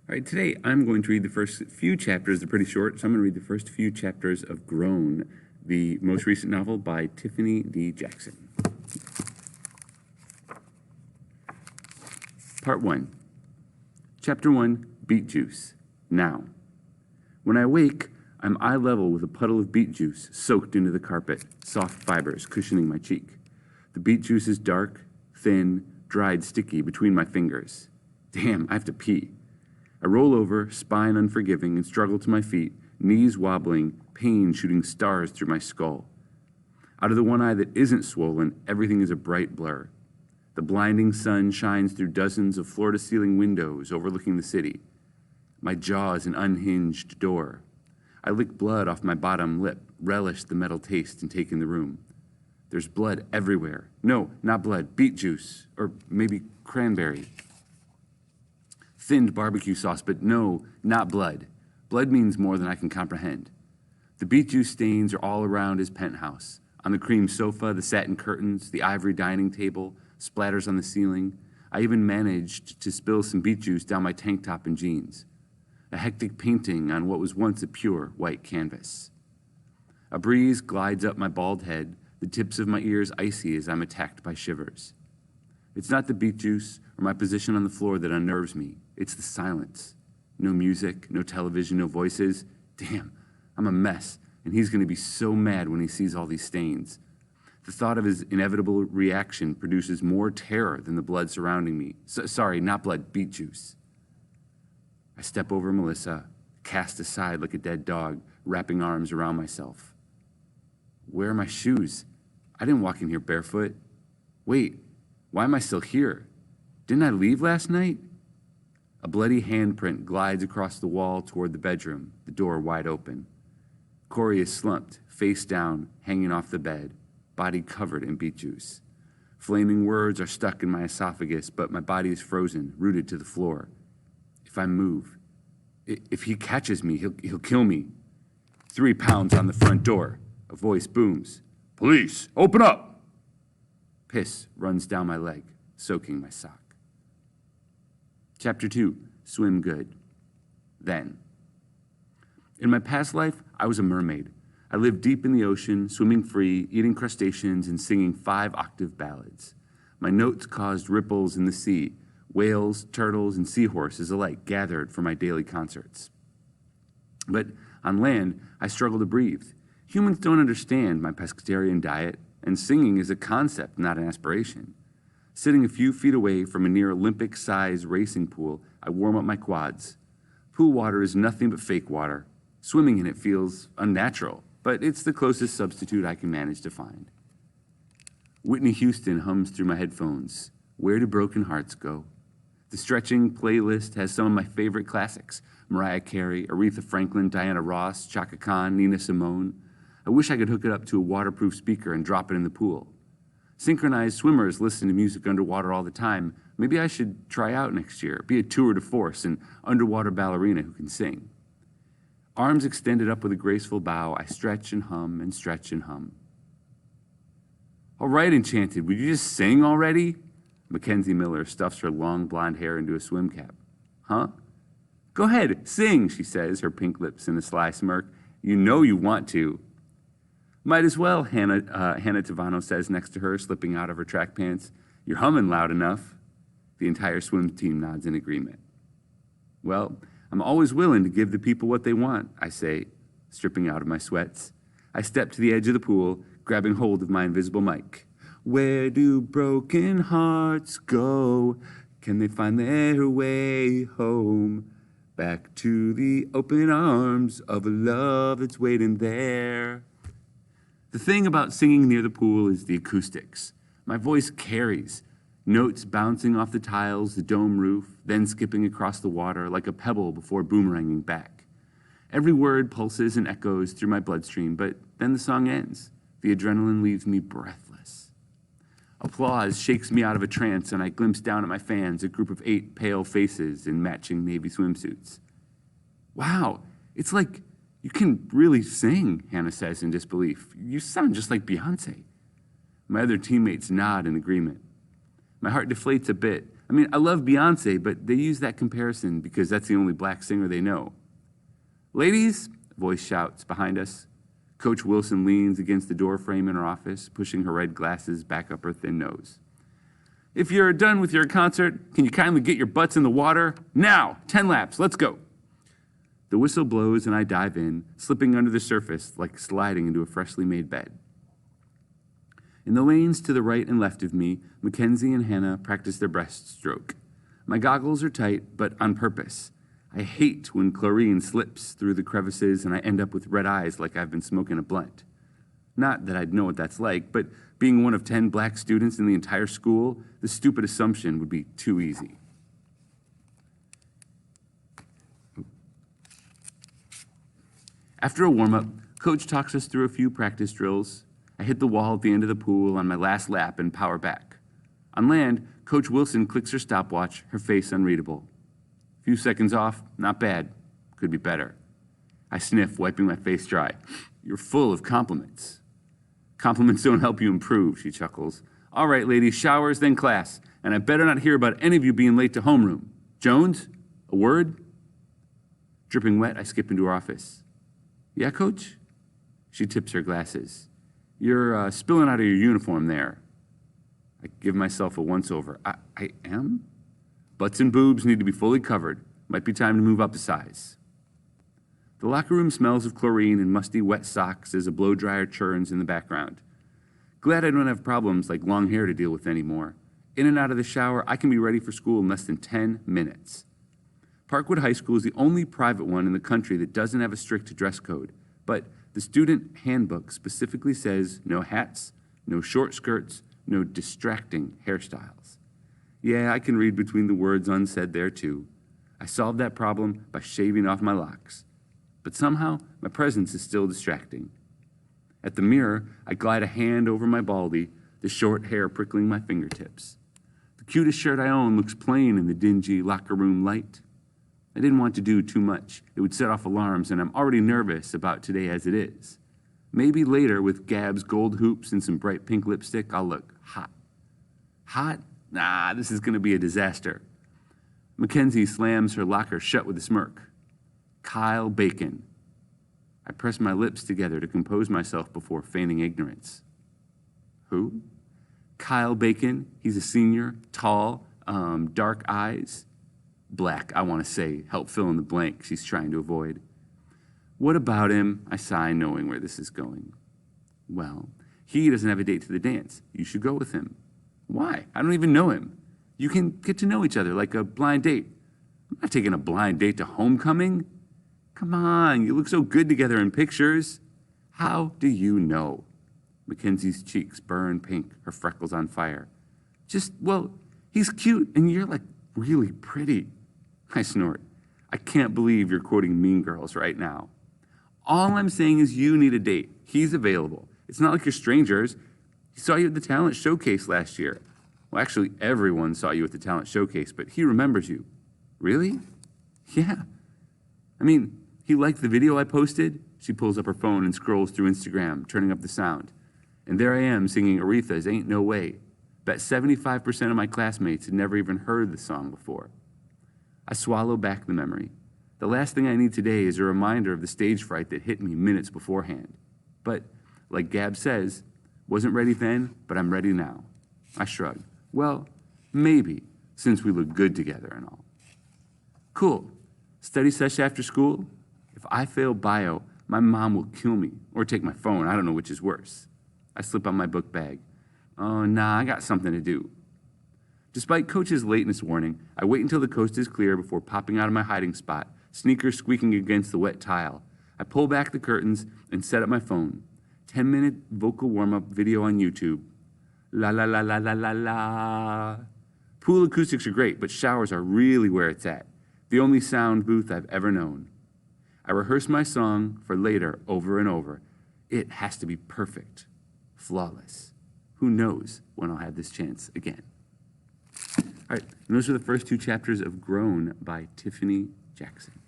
All right, today I'm going to read the first few chapters. They're pretty short, so I'm going to read the first few chapters of Grown, the most recent novel by Tiffany D. Jackson. Part 1. Chapter 1, Beet Juice. Now. When I wake, I'm eye level with a puddle of beet juice soaked into the carpet, soft fibers cushioning my cheek. The beet juice is dark, thin, dried, sticky between my fingers. Damn, I have to pee. I roll over, spine unforgiving, and struggle to my feet, knees wobbling, pain shooting stars through my skull. Out of the one eye that isn't swollen, everything is a bright blur. The blinding sun shines through dozens of floor-to-ceiling windows overlooking the city. My jaw is an unhinged door. I lick blood off my bottom lip, relish the metal taste, and take in the room. There's blood everywhere. No, not blood, beet juice, or maybe cranberry. Thinned barbecue sauce, but no, not blood. Blood means more than I can comprehend. The beet juice stains are all around his penthouse. On the cream sofa, the satin curtains, the ivory dining table, splatters on the ceiling. I even managed to spill some beet juice down my tank top and jeans. A hectic painting on what was once a pure white canvas. A breeze glides up my bald head, the tips of my ears icy as I'm attacked by shivers. It's not the beet juice or my position on the floor that unnerves me. It's the silence. No music, no television, no voices. Damn, I'm a mess, and he's going to be so mad when he sees all these stains. The thought of his inevitable reaction produces more terror than the blood surrounding me. Sorry, not blood, beet juice. I step over Melissa, cast aside like a dead dog, wrapping arms around myself. Where are my shoes? I didn't walk in here barefoot. Wait, why am I still here? Didn't I leave last night? A bloody handprint glides across the wall toward the bedroom, the door wide open. Korey is slumped, face down, hanging off the bed, body covered in beet juice. Flaming words are stuck in my esophagus, but my body is frozen, rooted to the floor. If I move, if he catches me, he'll kill me. 3 pounds on the front door. A voice booms. Police, open up! Piss runs down my leg, soaking my sock. Chapter 2, Swim Good. Then. In my past life, I was a mermaid. I lived deep in the ocean, swimming free, eating crustaceans, and singing 5-octave ballads. My notes caused ripples in the sea. Whales, turtles, and seahorses alike gathered for my daily concerts. But on land, I struggle to breathe. Humans don't understand my pescatarian diet, and singing is a concept, not an aspiration. Sitting a few feet away from a near Olympic-sized racing pool, I warm up my quads. Pool water is nothing but fake water. Swimming in it feels unnatural, but it's the closest substitute I can manage to find. Whitney Houston hums through my headphones. Where do broken hearts go? The stretching playlist has some of my favorite classics. Mariah Carey, Aretha Franklin, Diana Ross, Chaka Khan, Nina Simone. I wish I could hook it up to a waterproof speaker and drop it in the pool. Synchronized swimmers listen to music underwater all the time. Maybe I should try out next year, be a tour de force, an underwater ballerina who can sing. Arms extended up with a graceful bow, I stretch and hum and stretch and hum. All right, Enchanted, would you just sing already? Mackenzie Miller stuffs her long blonde hair into a swim cap. Huh? Go ahead, sing, she says, her pink lips in a sly smirk. You know you want to. Might as well, Hannah Tavano says next to her, slipping out of her track pants. You're humming loud enough. The entire swim team nods in agreement. Well, I'm always willing to give the people what they want, I say, stripping out of my sweats. I step to the edge of the pool, grabbing hold of my invisible mic. Where do broken hearts go? Can they find their way home? Back to the open arms of a love that's waiting there. The thing about singing near the pool is the acoustics. My voice carries, notes bouncing off the tiles, the dome roof, then skipping across the water like a pebble before boomeranging back. Every word pulses and echoes through my bloodstream, but then the song ends. The adrenaline leaves me breathless. Applause shakes me out of a trance, and I glimpse down at my fans, a group of 8 pale faces in matching navy swimsuits. Wow, it's like you can really sing, Hannah says in disbelief. You sound just like Beyonce. My other teammates nod in agreement. My heart deflates a bit, I mean, I love Beyonce, but they use that comparison because that's the only black singer they know. Ladies, a voice shouts behind us. Coach Wilson leans against the door frame in her office, pushing her red glasses back up her thin nose. If you're done with your concert, can you kindly get your butts in the water? Now, 10 laps, let's go. The whistle blows and I dive in, slipping under the surface like sliding into a freshly made bed. In the lanes to the right and left of me, Mackenzie and Hannah practice their breaststroke. My goggles are tight, but on purpose. I hate when chlorine slips through the crevices and I end up with red eyes like I've been smoking a blunt. Not that I'd know what that's like, but being one of 10 black students in the entire school, the stupid assumption would be too easy. After a warm-up, Coach talks us through a few practice drills. I hit the wall at the end of the pool on my last lap and power back. On land, Coach Wilson clicks her stopwatch, her face unreadable. A few seconds off, not bad. Could be better. I sniff, wiping my face dry. You're full of compliments. Compliments don't help you improve, she chuckles. All right, ladies, showers, then class. And I better not hear about any of you being late to homeroom. Jones, a word? Dripping wet, I skip into her office. Yeah, Coach? She tips her glasses. You're spilling out of your uniform there. I give myself a once-over. I am? Butts and boobs need to be fully covered. Might be time to move up a size. The locker room smells of chlorine and musty wet socks as a blow dryer churns in the background. Glad I don't have problems like long hair to deal with anymore. In and out of the shower, I can be ready for school in less than 10 minutes. Parkwood High School is the only private one in the country that doesn't have a strict dress code, but the student handbook specifically says no hats, no short skirts, no distracting hairstyles. Yeah, I can read between the words unsaid there too. I solved that problem by shaving off my locks. But somehow, my presence is still distracting. At the mirror, I glide a hand over my baldy, the short hair prickling my fingertips. The cutest shirt I own looks plain in the dingy locker room light. I didn't want to do too much. It would set off alarms, and I'm already nervous about today as it is. Maybe later, with Gab's gold hoops and some bright pink lipstick, I'll look hot. Hot? Nah, this is going to be a disaster. Mackenzie slams her locker shut with a smirk. Kyle Bacon. I press my lips together to compose myself before feigning ignorance. Who? Kyle Bacon. He's a senior, tall, dark eyes. Black, I want to say, help fill in the blank she's trying to avoid. What about him? I sigh, knowing where this is going. Well, he doesn't have a date to the dance. You should go with him. Why? I don't even know him. You can get to know each other like a blind date. I'm not taking a blind date to homecoming. Come on, you look so good together in pictures. How do you know? Mackenzie's cheeks burn pink, her freckles on fire. Well, he's cute and you're like really pretty. I snort. I can't believe you're quoting Mean Girls right now. All I'm saying is you need a date. He's available. It's not like you're strangers. He saw you at the talent showcase last year. Well, actually, everyone saw you at the talent showcase, but he remembers you. Really? Yeah. I mean, he liked the video I posted. She pulls up her phone and scrolls through Instagram, turning up the sound. And there I am singing Aretha's Ain't No Way. Bet 75% of my classmates had never even heard the song before. I swallow back the memory. The last thing I need today is a reminder of the stage fright that hit me minutes beforehand. But, like Gab says, wasn't ready then, but I'm ready now. I shrug. Well, maybe, since we look good together and all. Cool. Study sesh after school? If I fail bio, my mom will kill me, or take my phone. I don't know which is worse. I slip on my book bag. Oh, nah, I got something to do. Despite Coach's lateness warning, I wait until the coast is clear before popping out of my hiding spot, sneakers squeaking against the wet tile. I pull back the curtains and set up my phone. 10-minute vocal warm-up video on YouTube. La la la la la la la. Pool acoustics are great, but showers are really where it's at. The only sound booth I've ever known. I rehearse my song for later over and over. It has to be perfect, flawless. Who knows when I'll have this chance again. All right, and those are the first two chapters of Grown by Tiffany Jackson.